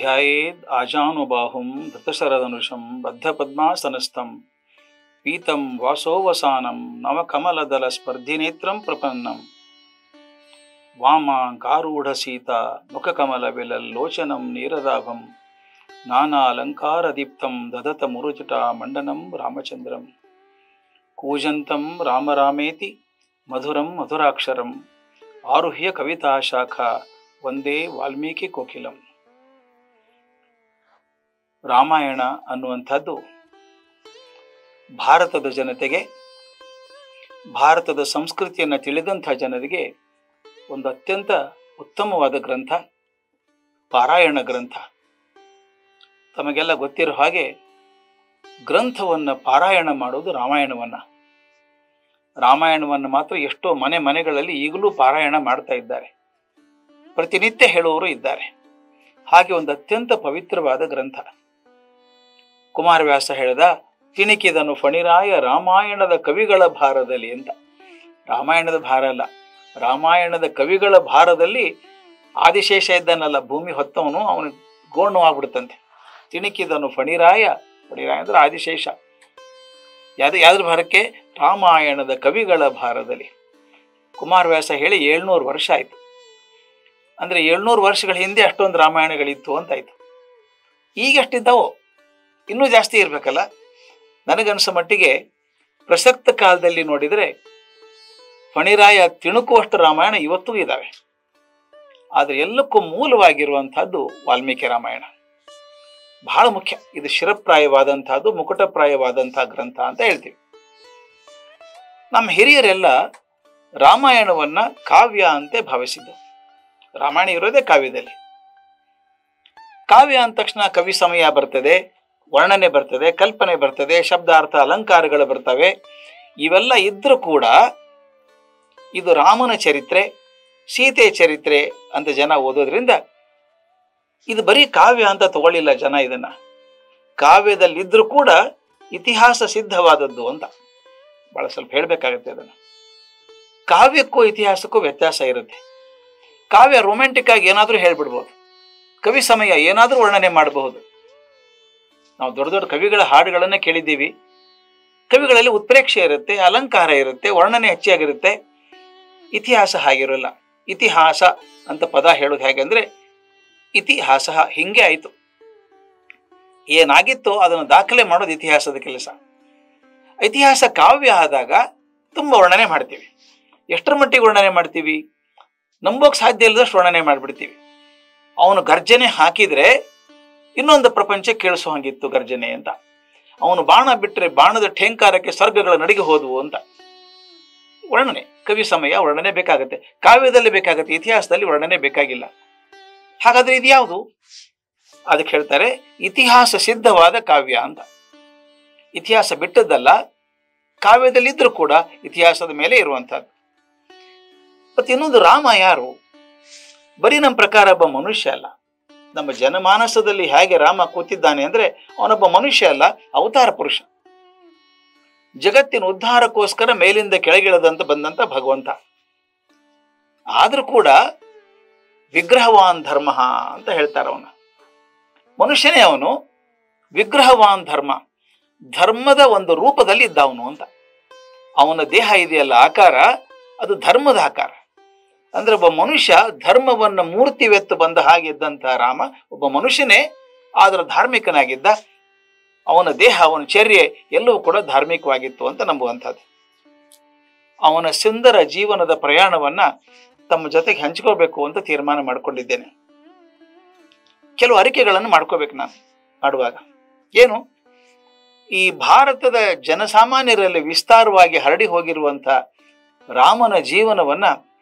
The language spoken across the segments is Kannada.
ಧ್ಯಾಯೇದ್ ಆಜಾನುಬಾಹುಂ ಧೃತಶರಧನುಷಂ ಬದ್ಧಪದ್ಮಾಸನಸ್ಥಂ ಪೀತಂ ವಾಸೋವಸಾನಂ ನವಕಮಲದಲ ಸ್ಪರ್ಧಿನೇತ್ರಂ ಪ್ರಪನ್ನಂ ವಾಮಾಂಕಾರೂಢಸೀತಾ ಮುಖಕಮಲವಿಲಲ್ಲೋಚನಂ ನೀರದಾಭಂ ನಾನಾಲಂಕಾರದೀಪ್ತಂ ದದತ ಮುರುಜಟಾ ಮಂಡನಂ ರಾಮಚಂದ್ರಂ ಕೂಜಂತಂ ರಾಮರಾಮೇತಿ ಮಧುರಂ ಮಧುರಾಕ್ಷರಂ ಆರುಹ್ಯ ಕವಿತಾ ಶಾಖಾ ವಂದೇ ವಾಲ್ಮೀಕಿ ಕೋಕಿಲಂ. ರಾಮಾಯಣ ಅನ್ನುವಂಥದ್ದು ಭಾರತದ ಜನತೆಗೆ, ಭಾರತದ ಸಂಸ್ಕೃತಿಯನ್ನು ತಿಳಿದಂಥ ಜನರಿಗೆ ಒಂದು ಅತ್ಯಂತ ಉತ್ತಮವಾದ ಗ್ರಂಥ, ಪಾರಾಯಣ ಗ್ರಂಥ. ತಮಗೆಲ್ಲ ಗೊತ್ತಿರೋ ಹಾಗೆ ಗ್ರಂಥವನ್ನು ಪಾರಾಯಣ ಮಾಡೋದು ರಾಮಾಯಣವನ್ನು ಮಾತ್ರ ಎಷ್ಟೋ ಮನೆಗಳಲ್ಲಿ ಈಗಲೂ ಪಾರಾಯಣ ಮಾಡ್ತಾ ಇದ್ದಾರೆ, ಪ್ರತಿನಿತ್ಯ ಹೇಳುವವರು ಇದ್ದಾರೆ. ಹಾಗೆ ಒಂದು ಅತ್ಯಂತ ಪವಿತ್ರವಾದ ಗ್ರಂಥ. ಕುಮಾರವ್ಯಾಸ ಹೇಳಿದ, ತಿಣಿಕಿದನು ಫಣಿರಾಯ ರಾಮಾಯಣದ ಕವಿಗಳ ಭಾರದಲ್ಲಿ ಅಂತ. ರಾಮಾಯಣದ ಭಾರ ಅಲ್ಲ, ರಾಮಾಯಣದ ಕವಿಗಳ ಭಾರದಲ್ಲಿ ಆದಿಶೇಷ ಇದ್ದಾನಲ್ಲ, ಭೂಮಿ ಹೊತ್ತವನು, ಅವನು ಗೋಣು ಆಗ್ಬಿಡುತ್ತಂತೆ. ತಿಣಿಕಿದನು ಫಣಿರಾಯ ಅಂದ್ರೆ ಆದಿಶೇಷ. ಯಾವ್ದ್ರ ಭಾರಕ್ಕೆ? ರಾಮಾಯಣದ ಕವಿಗಳ ಭಾರದಲ್ಲಿ. ಕುಮಾರವ್ಯಾಸ ಹೇಳಿ 700 ವರ್ಷ ಆಯಿತು. ಅಂದರೆ 700 ವರ್ಷಗಳ ಹಿಂದೆ ಅಷ್ಟೊಂದು ರಾಮಾಯಣಗಳಿತ್ತು ಅಂತಾಯ್ತು. ಈಗ ಎಷ್ಟಿದ್ದಾವೋ ಇನ್ನೂ ಜಾಸ್ತಿ ಇರಬೇಕಲ್ಲ. ನನಗನ್ಸೋ ಮಟ್ಟಿಗೆ ಪ್ರಸಕ್ತ ಕಾಲದಲ್ಲಿ ನೋಡಿದರೆ ಫಣಿರಾಯ ತಿಣುಕುವಷ್ಟು ರಾಮಾಯಣ ಇವತ್ತೂ ಇದ್ದಾವೆ. ಆದರೆ ಎಲ್ಲಕ್ಕೂ ಮೂಲವಾಗಿರುವಂಥದ್ದು ವಾಲ್ಮೀಕಿ ರಾಮಾಯಣ. ಬಹಳ ಮುಖ್ಯ. ಇದು ಶಿರಪ್ರಾಯವಾದಂಥದ್ದು, ಮುಕುಟಪ್ರಾಯವಾದಂಥ ಗ್ರಂಥ ಅಂತ ಹೇಳ್ತೀವಿ. ನಮ್ಮ ಹಿರಿಯರೆಲ್ಲ ರಾಮಾಯಣವನ್ನ ಕಾವ್ಯ ಅಂತೆ ಭಾವಿಸಿದ್ದು. ರಾಮಾಯಣ ಇರೋದೇ ಕಾವ್ಯದಲ್ಲಿ. ಕಾವ್ಯ ಅಂದ ತಕ್ಷಣ ಕವಿ ಸಮಯ ಬರ್ತದೆ, ವರ್ಣನೆ ಬರ್ತದೆ, ಕಲ್ಪನೆ ಬರ್ತದೆ, ಶಬ್ದಾರ್ಥ ಅಲಂಕಾರಗಳು ಬರ್ತವೆ. ಇವೆಲ್ಲ ಇದ್ರೂ ಕೂಡ ಇದು ರಾಮನ ಚರಿತ್ರೆ, ಸೀತೆ ಚರಿತ್ರೆ ಅಂತ ಜನ ಓದೋದ್ರಿಂದ ಇದು ಬರೀ ಕಾವ್ಯ ಅಂತ ತಗೊಳ್ಳಿಲ್ಲ ಜನ. ಇದನ್ನ ಕಾವ್ಯದಲ್ಲಿದ್ರೂ ಕೂಡ ಇತಿಹಾಸ ಸಿದ್ಧವಾದದ್ದು ಅಂತ ಬಹಳ ಸ್ವಲ್ಪ ಹೇಳಬೇಕಾಗತ್ತೆ. ಅದನ್ನು ಕಾವ್ಯಕ್ಕೂ ಇತಿಹಾಸಕ್ಕೂ ವ್ಯತ್ಯಾಸ ಇರುತ್ತೆ. ಕಾವ್ಯ ರೊಮ್ಯಾಂಟಿಕ್ ಆಗಿ ಏನಾದರೂ ಹೇಳ್ಬಿಡ್ಬೋದು, ಕವಿ ಸಮಯ ಏನಾದರೂ ವರ್ಣನೆ ಮಾಡಬಹುದು. ನಾವು ದೊಡ್ಡ ದೊಡ್ಡ ಕವಿಗಳ ಹಾಡುಗಳನ್ನೇ ಕೇಳಿದ್ದೀವಿ. ಕವಿಗಳಲ್ಲಿ ಉತ್ಪ್ರೇಕ್ಷೆ ಇರುತ್ತೆ, ಅಲಂಕಾರ ಇರುತ್ತೆ, ವರ್ಣನೆ ಹೆಚ್ಚಾಗಿರುತ್ತೆ. ಇತಿಹಾಸ ಹಾಗಿರೋಲ್ಲ. ಇತಿಹಾಸ ಅಂತ ಪದ ಹೇಳೋದು ಹೇಗೆ ಅಂದರೆ, ಇತಿಹಾಸ ಹಿಂಗೆ ಆಯಿತು, ಏನಾಗಿತ್ತು ಅದನ್ನು ದಾಖಲೆ ಮಾಡೋದು ಇತಿಹಾಸದ ಕೆಲಸ. ಇತಿಹಾಸ ಕಾವ್ಯ ಆದಾಗ ತುಂಬ ವರ್ಣನೆ ಮಾಡ್ತೀವಿ. ಎಷ್ಟರ ಮಟ್ಟಿಗೆ ವರ್ಣನೆ ಮಾಡ್ತೀವಿ? ನಂಬೋಕೆ ಸಾಧ್ಯ ಇಲ್ಲದಷ್ಟು ವರ್ಣನೆ ಮಾಡಿಬಿಡ್ತೀವಿ. ಅವನು ಗರ್ಜನೆ ಹಾಕಿದರೆ ಇನ್ನೊಂದು ಪ್ರಪಂಚ ಕೇಳಿಸೋ ಹಂಗಿತ್ತು ಗರ್ಜನೆ ಅಂತ. ಅವನು ಬಾಣ ಬಿಟ್ಟರೆ ಬಾಣದ ಠೇಂಕಾರಕ್ಕೆ ಸ್ವರ್ಗಗಳ ನಡಿಗೆ ಹೋದವು ಅಂತ. ವರ್ಣನೆ, ಕವಿ ಸಮಯ ವರ್ಣನೆ ಬೇಕಾಗತ್ತೆ, ಕಾವ್ಯದಲ್ಲಿ ಬೇಕಾಗತ್ತೆ, ಇತಿಹಾಸದಲ್ಲಿ ವರ್ಣನೆ ಬೇಕಾಗಿಲ್ಲ. ಹಾಗಾದ್ರೆ ಇದು ಯಾವುದು? ಅದಕ್ಕೆ ಹೇಳ್ತಾರೆ ಇತಿಹಾಸ ಸಿದ್ಧವಾದ ಕಾವ್ಯ ಅಂತ. ಇತಿಹಾಸ ಬಿಟ್ಟದ್ದಲ್ಲ, ಕಾವ್ಯದಲ್ಲಿದ್ರೂ ಕೂಡ ಇತಿಹಾಸದ ಮೇಲೆ ಇರುವಂಥದ್ದು. ಮತ್ತೆ ಇನ್ನೊಂದು, ರಾಮ ಯಾರು? ಬರೀ ನಮ್ಮ ಪ್ರಕಾರ ಒಬ್ಬ ಮನುಷ್ಯ ಅಲ್ಲ. ನಮ್ಮ ಜನಮಾನಸದಲ್ಲಿ ಹೇಗೆ ರಾಮ ಕೂತಿದ್ದಾನೆ ಅಂದ್ರೆ, ಅವನೊಬ್ಬ ಮನುಷ್ಯ ಅಲ್ಲ, ಅವತಾರ ಪುರುಷ. ಜಗತ್ತಿನ ಉದ್ಧಾರಕ್ಕೋಸ್ಕರ ಮೇಲಿಂದ ಕೆಳಗಿಳದಂತ ಬಂದಂತ ಭಗವಂತ. ಆದ್ರೂ ಕೂಡ ವಿಗ್ರಹವಾನ್ ಧರ್ಮ ಅಂತ ಹೇಳ್ತಾರೆ. ಅವನ ಮನುಷ್ಯನೇ, ಅವನು ವಿಗ್ರಹವಾನ್ ಧರ್ಮ, ಧರ್ಮದ ಒಂದು ರೂಪದಲ್ಲಿ ಇದ್ದ ಅವನು ಅಂತ. ಅವನ ದೇಹ ಇದೆಯಲ್ಲ, ಆಕಾರ, ಅದು ಧರ್ಮದ ಆಕಾರ. ಅಂದ್ರೆ ಒಬ್ಬ ಮನುಷ್ಯ ಧರ್ಮವನ್ನ ಮೂರ್ತಿವೆತ್ತು ಬಂದ ಹಾಗೆ ಇದ್ದಂಥ ರಾಮ ಒಬ್ಬ ಮನುಷ್ಯನೇ, ಆದ್ರೆ ಧಾರ್ಮಿಕನಾಗಿದ್ದ. ಅವನ ದೇಹ, ಅವನ ಚರ್ಯೆ ಎಲ್ಲವೂ ಕೂಡ ಧಾರ್ಮಿಕವಾಗಿತ್ತು ಅಂತ ನಂಬುವಂಥದ್ದು. ಅವನ ಸುಂದರ ಜೀವನದ ಪ್ರಯಾಣವನ್ನ ತಮ್ಮ ಜೊತೆಗೆ ಹಂಚ್ಕೋಬೇಕು ಅಂತ ತೀರ್ಮಾನ ಮಾಡಿಕೊಂಡಿದ್ದೇನೆ. ಕೆಲವು ಅರಿಕೆಗಳನ್ನು ಮಾಡ್ಕೋಬೇಕು ನಾನು ಮಾಡುವಾಗ. ಏನು? ಈ ಭಾರತದ ಜನಸಾಮಾನ್ಯರಲ್ಲಿ ವಿಸ್ತಾರವಾಗಿ ಹರಡಿ ಹೋಗಿರುವಂಥ ರಾಮನ ಜೀವನವನ್ನ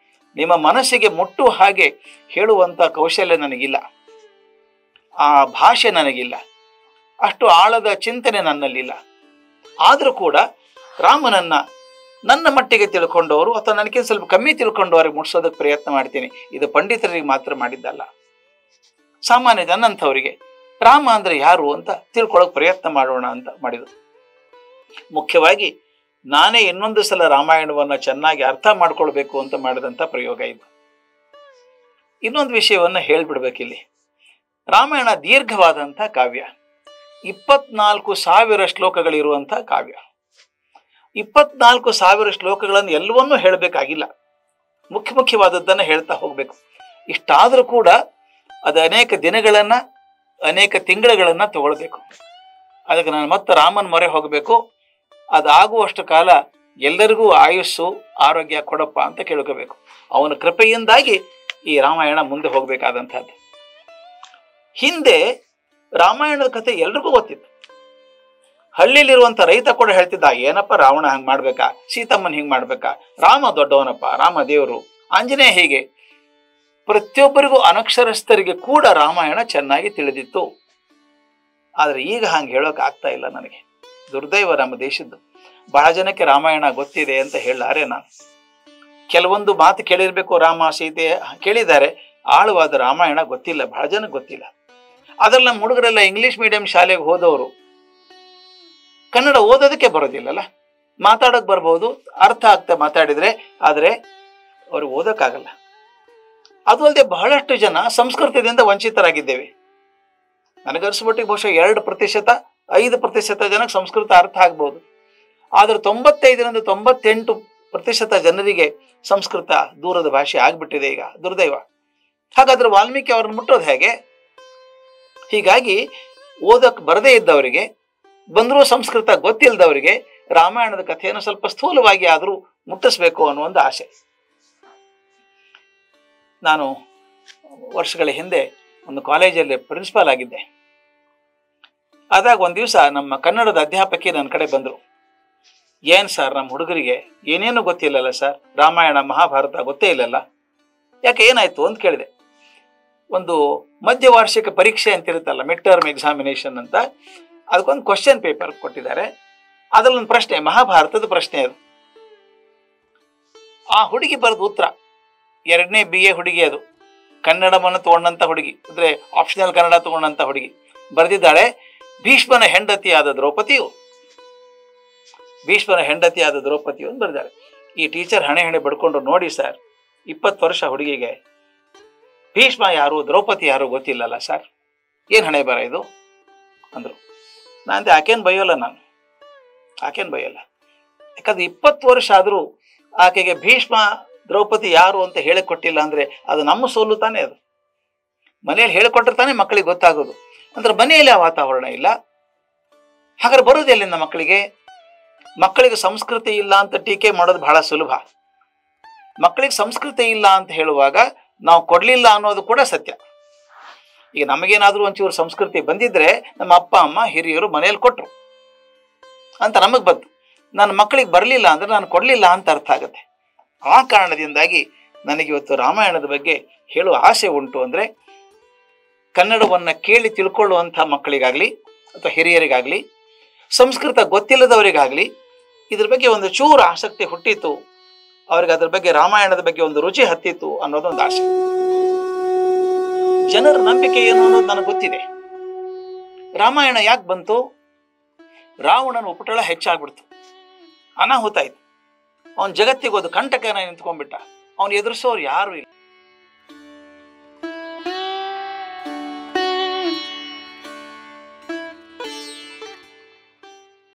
ನಿಮ್ಮ ಮನಸ್ಸಿಗೆ ಮುಟ್ಟುವ ಹಾಗೆ ಹೇಳುವಂಥ ಕೌಶಲ್ಯ ನನಗಿಲ್ಲ, ಆ ಭಾಷೆ ನನಗಿಲ್ಲ, ಅಷ್ಟು ಆಳದ ಚಿಂತನೆ ನನ್ನಲ್ಲಿಲ್ಲ. ಆದರೂ ಕೂಡ ರಾಮನನ್ನ ನನ್ನ ಮಟ್ಟಿಗೆ ತಿಳ್ಕೊಂಡವರು ಅಥವಾ ನನಗೆ ಸ್ವಲ್ಪ ಕಮ್ಮಿ ತಿಳ್ಕೊಂಡವರಿಗೆ ಮುಟ್ಸೋದಕ್ಕೆ ಪ್ರಯತ್ನ ಮಾಡ್ತೀನಿ. ಇದು ಪಂಡಿತರಿಗೆ ಮಾತ್ರ ಮಾಡಿದ್ದಲ್ಲ, ಸಾಮಾನ್ಯ ಜನಂಥವರಿಗೆ ರಾಮ ಅಂದ್ರೆ ಯಾರು ಅಂತ ತಿಳ್ಕೊಳ್ಳೋಕೆ ಪ್ರಯತ್ನ ಮಾಡೋಣ ಅಂತ ಮಾಡಿದ್ರು. ಮುಖ್ಯವಾಗಿ ನಾನೇ ಇನ್ನೊಂದು ಸಲ ರಾಮಾಯಣವನ್ನು ಚೆನ್ನಾಗಿ ಅರ್ಥ ಮಾಡ್ಕೊಳ್ಬೇಕು ಅಂತ ಮಾಡಿದಂಥ ಪ್ರಯೋಗ ಇದು. ಇನ್ನೊಂದು ವಿಷಯವನ್ನು ಹೇಳ್ಬಿಡ್ಬೇಕಿಲ್ಲಿ. ರಾಮಾಯಣ ದೀರ್ಘವಾದಂಥ ಕಾವ್ಯ, 24,000 ಶ್ಲೋಕಗಳಿರುವಂಥ ಕಾವ್ಯ. 24,000 ಶ್ಲೋಕಗಳನ್ನು ಎಲ್ಲವನ್ನೂ ಹೇಳಬೇಕಾಗಿಲ್ಲ, ಮುಖ್ಯವಾದದ್ದನ್ನು ಹೇಳ್ತಾ ಹೋಗಬೇಕು. ಇಷ್ಟಾದರೂ ಕೂಡ ಅದು ಅನೇಕ ದಿನಗಳನ್ನು, ಅನೇಕ ತಿಂಗಳುಗಳನ್ನು ತಗೊಳ್ಬೇಕು. ಅದಕ್ಕೆ ನಾನು ಮತ್ತೆ ರಾಮನ ಮೊರೆ ಹೋಗಬೇಕು, ಅದಾಗುವಷ್ಟು ಕಾಲ ಎಲ್ಲರಿಗೂ ಆಯುಸ್ಸು ಆರೋಗ್ಯ ಕೊಡಪ್ಪ ಅಂತ ಕೇಳ್ಕೋಬೇಕು. ಅವನ ಕೃಪೆಯಿಂದಾಗಿ ಈ ರಾಮಾಯಣ ಮುಂದೆ ಹೋಗಬೇಕಾದಂಥದ್ದು. ಹಿಂದೆ ರಾಮಾಯಣದ ಕಥೆ ಎಲ್ರಿಗೂ ಗೊತ್ತಿತ್ತು. ಹಳ್ಳಿಲಿರುವಂಥ ರೈತ ಕೂಡ ಹೇಳ್ತಿದ್ದ, ಏನಪ್ಪ ರಾವಣ ಹಂಗೆ ಮಾಡ್ಬೇಕಾ, ಸೀತಮ್ಮನ ಹಿಂಗೆ ಮಾಡ್ಬೇಕಾ, ರಾಮ ದೊಡ್ಡವನಪ್ಪ, ರಾಮ ದೇವರು, ಆಂಜನೇಯ ಹೀಗೆ. ಪ್ರತಿಯೊಬ್ಬರಿಗೂ ಅನಕ್ಷರಸ್ಥರಿಗೆ ಕೂಡ ರಾಮಾಯಣ ಚೆನ್ನಾಗಿ ತಿಳಿದಿತ್ತು. ಆದರೆ ಈಗ ಹಂಗೆ ಹೇಳೋಕೆ ಆಗ್ತಾ ಇಲ್ಲ ನನಗೆ. ದುರ್ದೈವ ನಮ್ಮ ದೇಶದ್ದು. ಬಹಳ ಜನಕ್ಕೆ ರಾಮಾಯಣ ಗೊತ್ತಿದೆ ಅಂತ ಹೇಳಾರೆ ನಾನು. ಕೆಲವೊಂದು ಮಾತು ಕೇಳಿರ್ಬೇಕು, ರಾಮ ಸೀತೆ ಕೇಳಿದ್ದಾರೆ, ಆಳವಾದ ರಾಮಾಯಣ ಗೊತ್ತಿಲ್ಲ, ಬಹಳ ಜನಕ್ಕೆ ಗೊತ್ತಿಲ್ಲ. ಅದ್ರಲ್ಲಿ ನಮ್ಮ ಹುಡುಗರೆಲ್ಲ ಇಂಗ್ಲಿಷ್ ಮೀಡಿಯಂ ಶಾಲೆಗೆ ಹೋದವರು ಕನ್ನಡ ಓದೋದಕ್ಕೆ ಬರೋದಿಲ್ಲಲ್ಲ. ಮಾತಾಡೋಕೆ ಬರ್ಬೋದು, ಅರ್ಥ ಆಗ್ತಾ ಮಾತಾಡಿದರೆ, ಆದರೆ ಅವ್ರಿಗೆ ಓದೋಕ್ಕಾಗಲ್ಲ. ಅದು ಅಲ್ಲದೆ ಬಹಳಷ್ಟು ಜನ ಸಂಸ್ಕೃತದಿಂದ ವಂಚಿತರಾಗಿದ್ದೇವೆ. ನನಗನ್ಸ್ಬಿಟ್ಟಿಗೆ ಬಹುಶಃ 2%, 5% ಜನಕ್ಕೆ ಸಂಸ್ಕೃತ ಅರ್ಥ ಆಗ್ಬೋದು. ಆದರೆ 95ರಿಂದ 98% ಜನರಿಗೆ ಸಂಸ್ಕೃತ ದೂರದ ಭಾಷೆ ಆಗ್ಬಿಟ್ಟಿದೆ ಈಗ, ದುರ್ದೈವ. ಹಾಗಾದ್ರೆ ವಾಲ್ಮೀಕಿ ಅವ್ರನ್ನ ಮುಟ್ಟೋದು ಹೇಗೆ? ಹೀಗಾಗಿ ಓದಕ್ಕೆ ಬರದೇ ಇದ್ದವರಿಗೆ, ಬಂದರೂ ಸಂಸ್ಕೃತ ಗೊತ್ತಿಲ್ಲದವರಿಗೆ ರಾಮಾಯಣದ ಕಥೆಯನ್ನು ಸ್ವಲ್ಪ ಸ್ಥೂಲವಾಗಿ ಆದರೂ ಮುಟ್ಟಿಸ್ಬೇಕು ಅನ್ನೋ ಒಂದು ಆಸೆ. ನಾನು ವರ್ಷಗಳ ಹಿಂದೆ ಒಂದು ಕಾಲೇಜಲ್ಲಿ ಪ್ರಿನ್ಸಿಪಾಲ್ ಆಗಿದ್ದೆ. ಆದಾಗ ಒಂದು ದಿವಸ ನಮ್ಮ ಕನ್ನಡದ ಅಧ್ಯಾಪಕಿ ನನ್ನ ಕಡೆ ಬಂದರು. ಏನು ಸರ್, ನಮ್ಮ ಹುಡುಗರಿಗೆ ಏನೇನು ಗೊತ್ತಿಲ್ಲಲ್ಲ ಸರ್, ರಾಮಾಯಣ ಮಹಾಭಾರತ ಗೊತ್ತೇ ಇಲ್ಲಲ್ಲ, ಯಾಕೆ ಏನಾಯಿತು ಅಂತ ಕೇಳಿದೆ. ಒಂದು ಮಧ್ಯವಾರ್ಷಿಕ ಪರೀಕ್ಷೆ ಅಂತಿರುತ್ತಲ್ಲ, ಮಿಡ್ ಟರ್ಮ್ ಎಕ್ಸಾಮಿನೇಷನ್ ಅಂತ, ಅದಕ್ಕೊಂದು ಕ್ವಶನ್ ಪೇಪರ್ ಕೊಟ್ಟಿದ್ದಾರೆ. ಅದರಲ್ಲೊಂದು ಪ್ರಶ್ನೆ, ಮಹಾಭಾರತದ ಪ್ರಶ್ನೆ ಅದು. ಆ ಹುಡುಗಿ ಬರೆದ ಉತ್ತರ, 2ನೇ BA ಹುಡುಗಿ, ಅದು ಕನ್ನಡವನ್ನು ತಗೊಂಡಂಥ ಹುಡುಗಿ, ಅಂದರೆ ಆಪ್ಷನಲ್ ಕನ್ನಡ ತಗೊಂಡಂಥ ಹುಡುಗಿ ಬರೆದಿದ್ದಾಳೆ, ಭೀಷ್ಮನ ಹೆಂಡತಿಯಾದ ದ್ರೌಪದಿಯು, ಭೀಷ್ಮನ ಹೆಂಡತಿಯಾದ ದ್ರೌಪದಿಯು ಅಂತ ಬರೆದಿದ್ದಾಳೆ. ಈ ಟೀಚರ್ ಹಣೆ ಬಡ್ಕೊಂಡ್ರು, ನೋಡಿ ಸರ್, 20 ವರ್ಷ ಹುಡುಗಿಗೆ ಭೀಷ್ಮ ಯಾರು ದ್ರೌಪದಿ ಯಾರು ಗೊತ್ತಿಲ್ಲಲ್ಲ ಸರ್, ಏನು ಹಣೆ ಬರ ಇದು ಅಂದರು. ನಾನು ಆಕೆನು ಬೈಯೋಲ್ಲ, ಆಕೆನು ಬೈಯೋಲ್ಲ. ಯಾಕಂದ್ರೆ 20 ವರ್ಷ ಆದರೂ ಆಕೆಗೆ ಭೀಷ್ಮ ದ್ರೌಪದಿ ಯಾರು ಅಂತ ಹೇಳಿಕೊಟ್ಟಿಲ್ಲ ಅಂದರೆ ಅದು ನಮ್ಮ ಸೋಲು ತಾನೇ. ಅದು ಮನೆಯಲ್ಲಿ ಹೇಳಿಕೊಟ್ಟಿರ್ತಾನೆ ಮಕ್ಕಳಿಗೆ ಗೊತ್ತಾಗೋದು. ಅಂದ್ರೆ ಮನೆಯಲ್ಲಿ ಆ ವಾತಾವರಣ ಇಲ್ಲ. ಹಾಗಾದ್ರೆ ಬರೋದು ಎಲ್ಲಿಂದ ಮಕ್ಕಳಿಗೆ? ಮಕ್ಕಳಿಗೆ ಸಂಸ್ಕೃತಿ ಇಲ್ಲ ಅಂತ ಟೀಕೆ ಮಾಡೋದು ಬಹಳ ಸುಲಭ. ಮಕ್ಕಳಿಗೆ ಸಂಸ್ಕೃತಿ ಇಲ್ಲ ಅಂತ ಹೇಳುವಾಗ ನಾವು ಕೊಡಲಿಲ್ಲ ಅನ್ನೋದು ಕೂಡ ಸತ್ಯ. ಈಗ ನಮಗೇನಾದರೂ ಒಂಚೂರು ಸಂಸ್ಕೃತಿ ಬಂದಿದ್ರೆ ನಮ್ಮ ಅಪ್ಪ ಅಮ್ಮ ಹಿರಿಯರು ಮನೆಯಲ್ಲಿ ಕೊಟ್ಟರು ಅಂತ ನಮಗೆ ಬಂತು. ನನ್ನ ಮಕ್ಕಳಿಗೆ ಬರಲಿಲ್ಲ ಅಂದರೆ ನಾನು ಕೊಡಲಿಲ್ಲ ಅಂತ ಅರ್ಥ ಆಗುತ್ತೆ. ಆ ಕಾರಣದಿಂದಾಗಿ ನನಗಿವತ್ತು ರಾಮಾಯಣದ ಬಗ್ಗೆ ಹೇಳುವ ಆಸೆ ಉಂಟು. ಅಂದರೆ ಕನ್ನಡವನ್ನು ಕೇಳಿ ತಿಳ್ಕೊಳ್ಳುವಂಥ ಮಕ್ಕಳಿಗಾಗಲಿ ಅಥವಾ ಹಿರಿಯರಿಗಾಗಲಿ, ಸಂಸ್ಕೃತ ಗೊತ್ತಿಲ್ಲದವರಿಗಾಗಲಿ ಇದ್ರ ಬಗ್ಗೆ ಒಂದು ಚೂರು ಆಸಕ್ತಿ ಹುಟ್ಟಿತು, ಅವ್ರಿಗೆ ಅದ್ರ ಬಗ್ಗೆ ರಾಮಾಯಣದ ಬಗ್ಗೆ ಒಂದು ರುಚಿ ಹತ್ತಿತ್ತು ಅನ್ನೋದೊಂದು ಆಸೆ. ಜನರ ನಂಬಿಕೆ ಏನು ಅನ್ನೋದು ನನಗೆ ಗೊತ್ತಿದೆ. ರಾಮಾಯಣ ಯಾಕೆ ಬಂತು? ರಾವಣನ ಉಪಟಳ ಹೆಚ್ಚಾಗ್ಬಿಡ್ತು, ಅನಾಹುತ ಆಯ್ತು. ಅವನ ಜಗತ್ತಿಗೆ ಒಂದು ಕಂಟಕನ ನಿಂತ್ಕೊಂಡ್ಬಿಟ್ಟ. ಅವನು ಎದುರಿಸೋರು ಯಾರು ಇಲ್ಲ.